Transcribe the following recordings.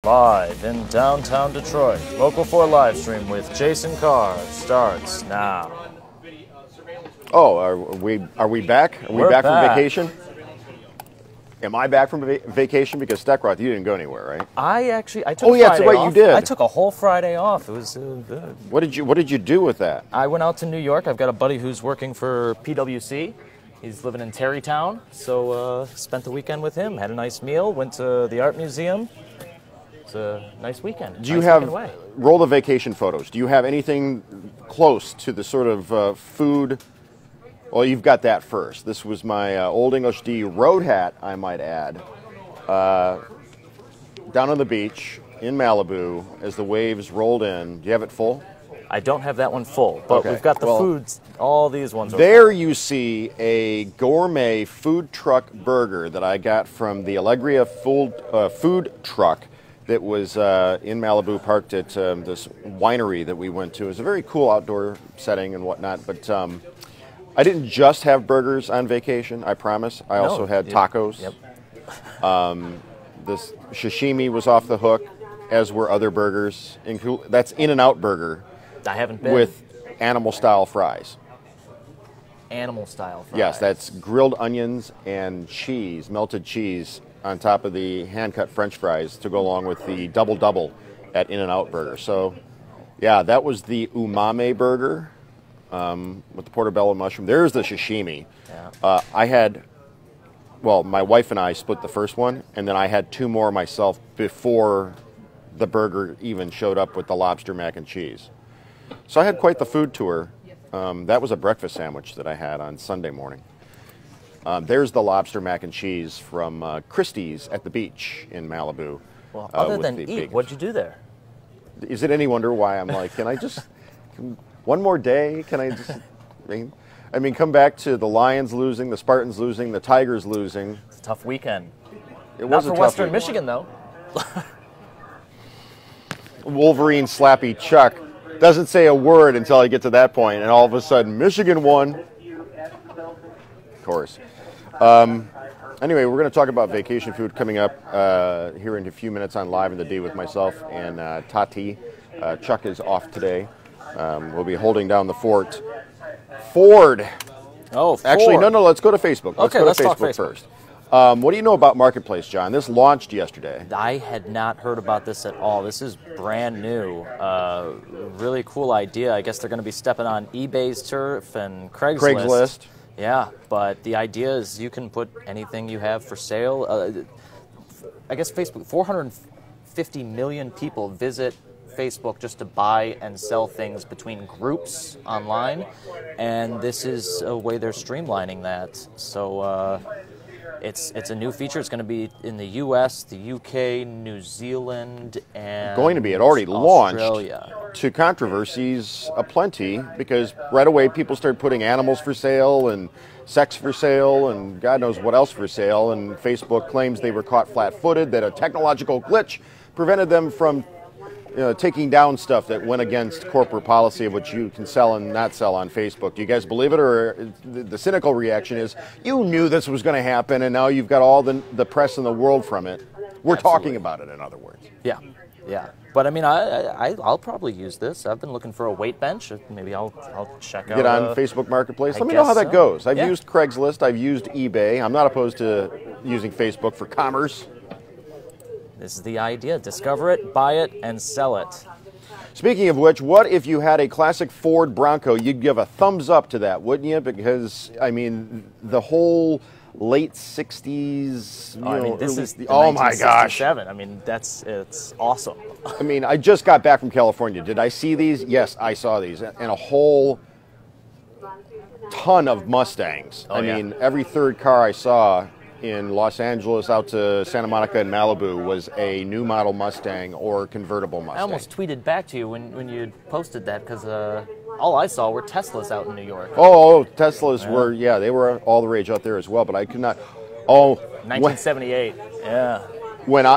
Live in downtown Detroit, Local 4 live stream with Jason Carr starts now. Oh, are we back? Are we We're back from back. vacation? Am I back from vacation? Because Steckroth, you didn't go anywhere, right? I took Oh, yeah, that's Friday right, off. you did. I took a whole Friday off. It was good. What did you do with that? I went out to New York. I've got a buddy who's working for PwC. He's living in Tarrytown, so spent the weekend with him. Had a nice meal. Went to the art museum. It's a nice weekend. Do you roll the vacation photos? Do you have anything close to the sort of food? Well, you've got that first. This was my Old English D road hat, I might add, down on the beach in Malibu as the waves rolled in. Do you have it full? I don't have that one full, but Okay. we've got the Well, foods. All these ones are there you see a gourmet food truck burger that I got from the Allegria food truck that was in Malibu, parked at this winery that we went to. It was a very cool outdoor setting and whatnot, but I didn't just have burgers on vacation, I promise. I also had tacos. Yep. This sashimi was off the hook, as were other burgers. That's In-N-Out Burger I haven't been. with animal-style fries. Animal-style fries. Yes, that's grilled onions and cheese, melted cheese, on top of the hand-cut French fries to go along with the double-double at In-N-Out Burger. So, yeah, that was the umame burger with the portobello mushroom. There's the sashimi. Yeah. My wife and I split the first one, and then I had two more myself before the burger even showed up with the lobster mac and cheese. So I had quite the food tour. That was a breakfast sandwich that I had on Sunday morning. There's the lobster mac and cheese from Christie's at the beach in Malibu. Well, other than the eat, bacon. what'd you do there? Is it any wonder why I'm like, one more day? Can I just, I mean, come back to the Lions losing, the Spartans losing, the Tigers losing. It's a tough weekend. It Not was for a tough Western weekend. Michigan, though. Wolverine Slappy Chuck doesn't say a word until I get to that point, and all of a sudden, Michigan won. Of course. Anyway, we're going to talk about vacation food coming up here in a few minutes on Live in the D with myself and Tati. Chuck is off today. We'll be holding down the fort. Ford. Oh, Actually, no, let's go to Facebook. Okay, let's go let's to talk Facebook Facebook. first. What do you know about Marketplace, John? This launched yesterday. I had not heard about this at all. This is brand new. Really cool idea. I guess they're going to be stepping on eBay's turf and Craigslist. Yeah, but the idea is you can put anything you have for sale. I guess Facebook, 450 million people visit Facebook just to buy and sell things between groups online, and this is a way they're streamlining that. So it's a new feature. It's going to be in the U.S., the U.K., New Zealand, and Going to be. It already Australia. launched to controversies aplenty because right away people started putting animals for sale and sex for sale and God knows what else for sale, and Facebook claims they were caught flat-footed, that a technological glitch prevented them from taking down stuff that went against corporate policy of what you can sell and not sell on Facebook. Do you guys believe it, or the cynical reaction is you knew this was going to happen and now you've got all the press in the world from it? We're talking about it, in other words. Yeah. But I mean, I'll probably use this. I've been looking for a weight bench. Maybe I'll check out. Get on Facebook Marketplace. I Let me know how guess that so. goes. I've Yeah. used Craigslist. I've used eBay. I'm not opposed to using Facebook for commerce. This is the idea. Discover it, buy it, and sell it. Speaking of which, what if you had a classic Ford Bronco? You'd give a thumbs up to that, wouldn't you? Because, I mean, the whole late 60s, This is the oh my gosh. 1967. I mean, it's awesome. I mean, I just got back from California. Did I see these? Yes, I saw these. And a whole ton of Mustangs. Oh, yeah. mean, every third car I saw in Los Angeles out to Santa Monica and Malibu was a new model Mustang or convertible Mustang. I almost tweeted back to you when you posted that because all I saw were Teslas out in New York. Oh, Teslas were, they were all the rage out there as well, but I could not. 1978. Yeah.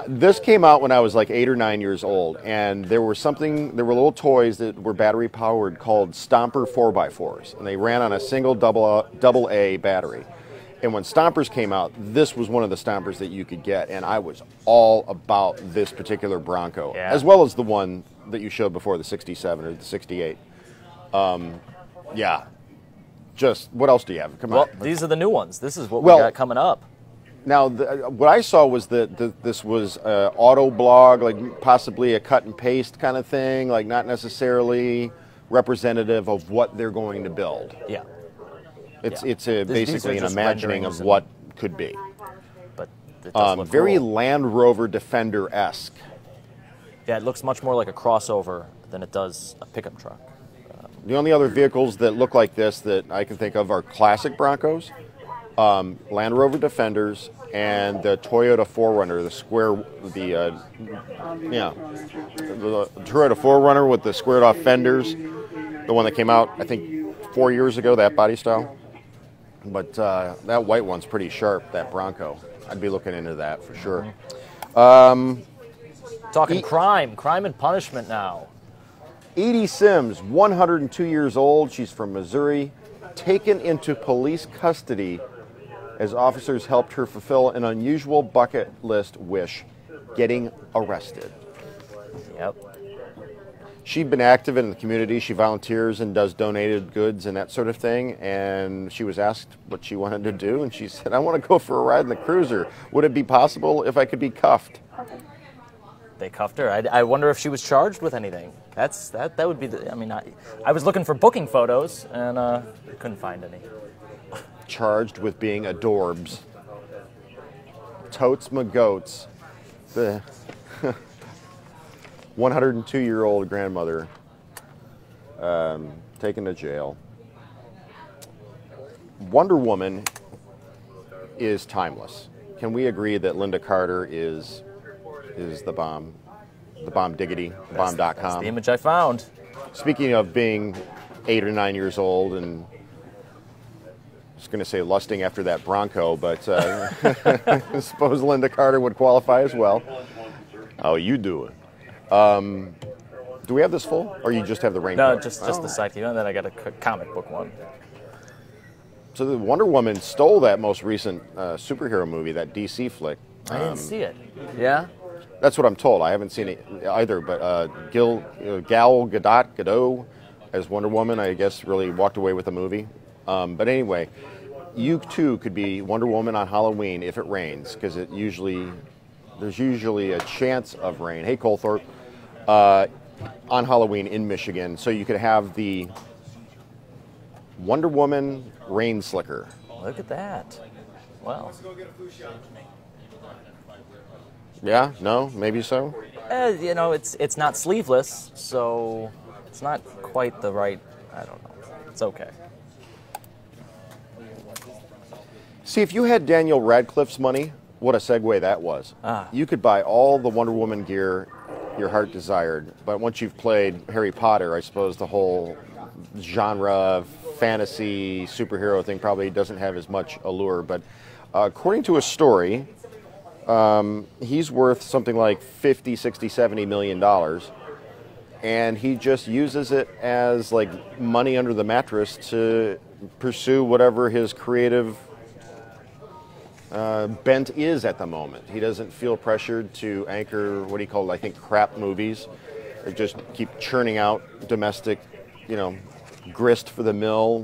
This came out when I was like 8 or 9 years old, and there were little toys that were battery powered called Stomper 4x4s, and they ran on a single double A battery. And when Stompers came out, this was one of the Stompers that you could get, and I was all about this particular Bronco, as well as the one that you showed before, the 67 or the 68. Yeah. Just, what else do you have? Come on. Well, these are the new ones. This is what we got coming up. Now, what I saw was that this was auto blog, like possibly a cut and paste kind of thing, like not necessarily representative of what they're going to build. Yeah. It's basically an imagining of what could be. But it does look very cool. Land Rover Defender-esque. Yeah, it looks much more like a crossover than it does a pickup truck. The only other vehicles that look like this that I can think of are classic Broncos, Land Rover Defenders, and the Toyota 4Runner, the Toyota 4Runner with the squared off fenders, the one that came out, I think, 4 years ago, that body style. But that white one's pretty sharp, that Bronco. I'd be looking into that for sure. Talking crime and punishment now. Edie Sims, 102 years old. She's from Missouri, taken into police custody as officers helped her fulfill an unusual bucket list wish, getting arrested. Yep. She'd been active in the community. She volunteers and does donated goods and that sort of thing. And she was asked what she wanted to do, and she said, "I want to go for a ride in the cruiser. Would it be possible if I could be cuffed?" They cuffed her. I wonder if she was charged with anything. That would be the. I mean, I was looking for booking photos and couldn't find any. Charged with being adorbs. Totes my goats. The 102-year-old grandmother taken to jail. Wonder Woman is timeless. Can we agree that Linda Carter is the bomb? The bomb diggity, bomb.com. That's the image I found. Speaking of being 8 or 9 years old, and I was going to say lusting after that Bronco, but I suppose Linda Carter would qualify as well. How you doing? Do we have this full, or you just have the raincoat? No, just the sidekick, and then I got a comic book one. So the Wonder Woman stole that most recent superhero movie, that DC flick. I didn't see it. Yeah? That's what I'm told. I haven't seen it either, but Gal Gadot as Wonder Woman, I guess, really walked away with the movie. But anyway, you too could be Wonder Woman on Halloween if it rains, because there's usually a chance of rain. Hey, Colthorpe, on Halloween in Michigan, so you could have the Wonder Woman rain slicker. Look at that. Well. Yeah, no, maybe so. It's not sleeveless, so it's not quite the right. I don't know. It's okay. See, if you had Daniel Radcliffe's money, what a segue that was. You could buy all the Wonder Woman gear your heart desired, but once you've played Harry Potter, I suppose the whole genre, fantasy, superhero thing probably doesn't have as much allure. But according to a story, he's worth something like $50, $60, $70 million, and he just uses it as like money under the mattress to pursue whatever his creative bent is at the moment. He doesn't feel pressured to anchor what he called, I think, crap movies, or just keep churning out domestic, grist for the mill,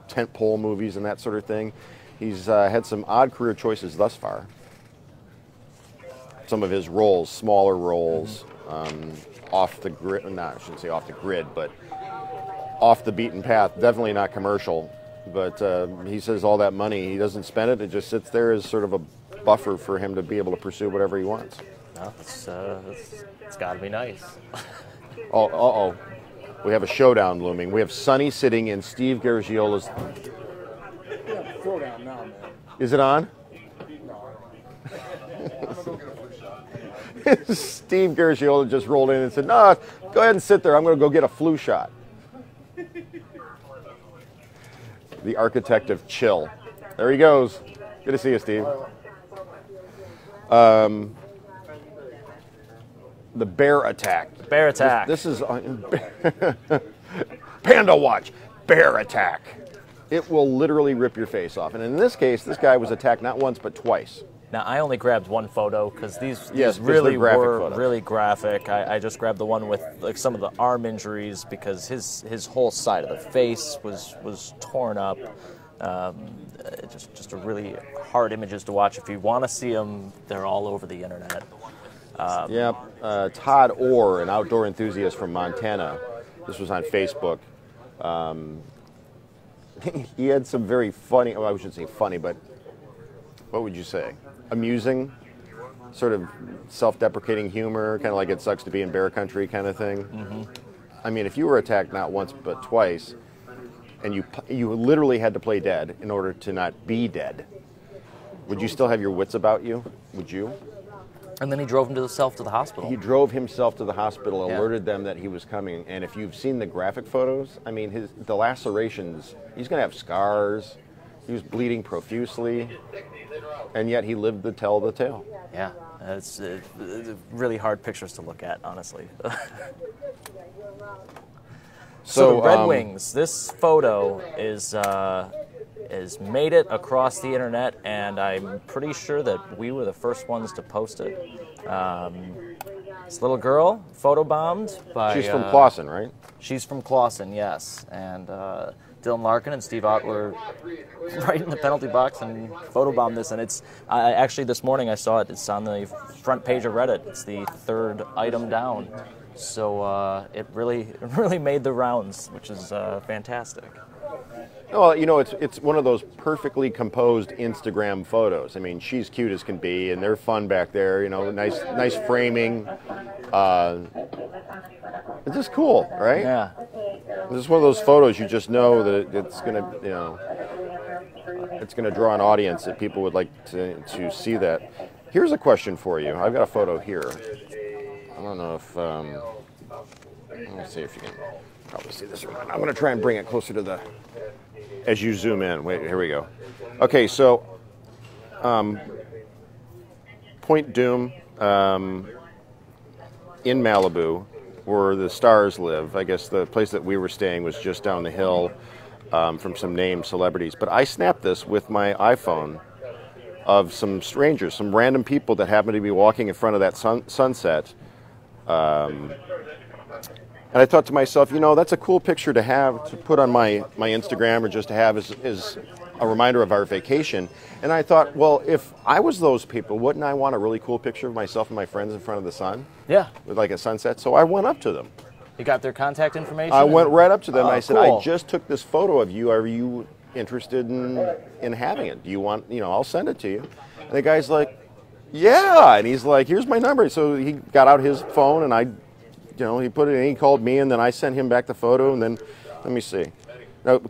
tentpole movies and that sort of thing. He's had some odd career choices thus far. Some of his roles, smaller roles, off the grid, I shouldn't say off the grid, but off the beaten path, definitely not commercial. But he says all that money, he doesn't spend it. It just sits there as sort of a buffer for him to be able to pursue whatever he wants. No, it's got to be nice. Oh, we have a showdown looming. We have Sonny sitting in Steve Garagiola's. Yeah, showdown now, man. Is it on? No. Steve Garagiola just rolled in and said, "No, go ahead and sit there. I'm going to go get a flu shot." The architect of chill. There he goes. Good to see you, Steve. The bear attack. Bear attack. This is Panda Watch. Bear attack. It will literally rip your face off. And in this case, this guy was attacked not once but twice. Now, I only grabbed one photo because these Yes, really were photos. really graphic. I just grabbed the one with like some of the arm injuries because his whole side of the face was torn up. Just a really hard images to watch. If you want to see them, they're all over the internet. Todd Orr, an outdoor enthusiast from Montana. This was on Facebook. He had some very funny, well, I shouldn't say funny, but what would you say? Amusing, sort of self-deprecating humor, kind of like it sucks to be in bear country kind of thing. Mm-hmm. I mean, if you were attacked not once but twice, and you literally had to play dead in order to not be dead, would you still have your wits about you? Would you? And then he drove himself to the hospital. He drove himself to the hospital, Yeah. alerted them that he was coming, and if you've seen the graphic photos, I mean, the lacerations, he's going to have scars. He was bleeding profusely, and yet he lived to tell the tale. Yeah, it's really hard pictures to look at, honestly. So the Red Wings, this photo is made it across the internet, and I'm pretty sure that we were the first ones to post it. This little girl photobombed by... She's from Clawson, right? She's from Clawson, yes. And Dylan Larkin and Steve Ott were right in the penalty box and photobombed this. And it's actually this morning I saw it. It's on the front page of Reddit. It's the third item down. So it really made the rounds, which is fantastic. Well, you know, it's one of those perfectly composed Instagram photos. I mean, she's cute as can be, and they're fun back there. You know, nice framing. It's just cool, right? Yeah. This is one of those photos you just know that it's gonna, you know, it's gonna draw an audience that people would like to see that. Here's a question for you. I've got a photo here. I don't know if let me see if you can probably see this one. I'm gonna try and bring it closer to the. As you zoom in, wait, here we go. Okay, so Point Doom in Malibu, where the stars live. I guess the place that we were staying was just down the hill from some named celebrities. But I snapped this with my iPhone of some strangers, some random people that happened to be walking in front of that sunset. And I thought to myself, you know, that's a cool picture to have, to put on my Instagram or just to have as a reminder of our vacation. And I thought, well, if I was those people, wouldn't I want a really cool picture of myself and my friends in front of the sun? Yeah. With like a sunset. So I went up to them. You got their contact information? I went right up to them and I said, cool. I just took this photo of you. Are you interested in having it? Do you want, you know, I'll send it to you. And the guy's like, yeah. And he's like, here's my number. So he got out his phone and you know, he put it in, he called me, and then I sent him back the photo, and then, let me see. Now,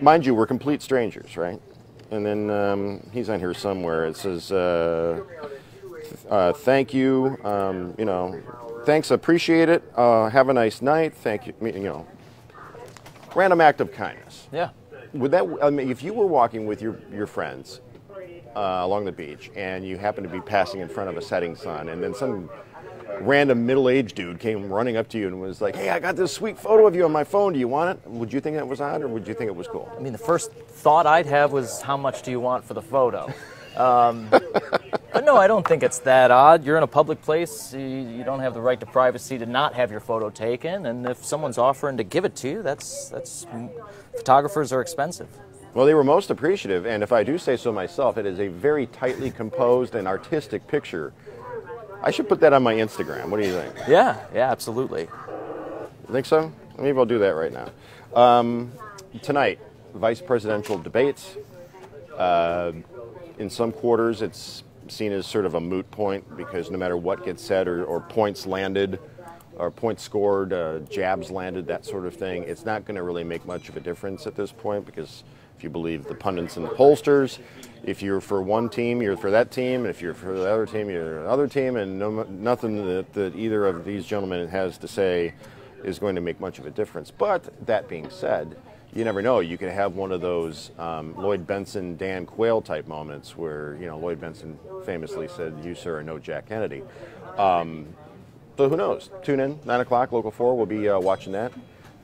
mind you, we're complete strangers, right? And then he's on here somewhere. It says, thank you, you know, thanks, appreciate it, have a nice night, thank you, you know. Random act of kindness. Yeah. Would that, I mean, if you were walking with your friends along the beach, and you happen to be passing in front of a setting sun, and then some random middle-aged dude came running up to you and was like, hey, I got this sweet photo of you on my phone. Do you want it? Would you think that was odd, or would you think it was cool? I mean, the first thought I'd have was, how much do you want for the photo? But no, I don't think it's that odd. You're in a public place. You don't have the right to privacy to not have your photo taken. And if someone's offering to give it to you, that's photographers are expensive. Well, they were most appreciative. And if I do say so myself, it is a very tightly composed and artistic picture. I should put that on my Instagram. What do you think? Yeah, absolutely. You think so? Maybe I'll do that right now. Tonight, vice presidential debates. In some quarters, it's seen as sort of a moot point because no matter what gets said or points landed or points scored, jabs landed, that sort of thing, it's not going to really make much of a difference at this point because if you believe the pundits and the pollsters, if you're for one team, you're for that team, and if you're for the other team, you're the other team, and nothing that either of these gentlemen has to say is going to make much of a difference. But that being said, you never know. You could have one of those Lloyd Benson, Dan Quayle type moments where, you know, Lloyd Benson famously said, "You, sir, are no Jack Kennedy." So who knows? Tune in, 9 o'clock, Local 4. We'll be watching that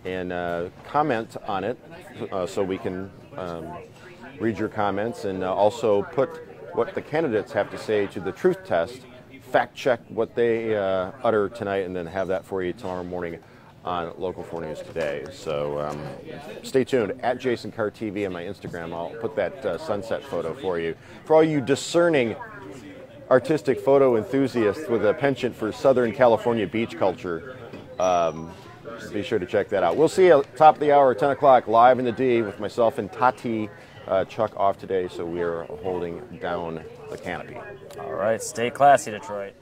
and comment on it so we can read your comments, and also put what the candidates have to say to the truth test, fact check what they utter tonight, and then have that for you tomorrow morning on Local 4 News Today. So stay tuned. At Jason Carr TV on my Instagram, I'll put that sunset photo for you. For all you discerning artistic photo enthusiasts with a penchant for Southern California beach culture, be sure to check that out. We'll see you at top of the hour, 10 o'clock, live in the D with myself and Tati. Chuck off today, so we are holding down the canopy. All right, stay classy, Detroit.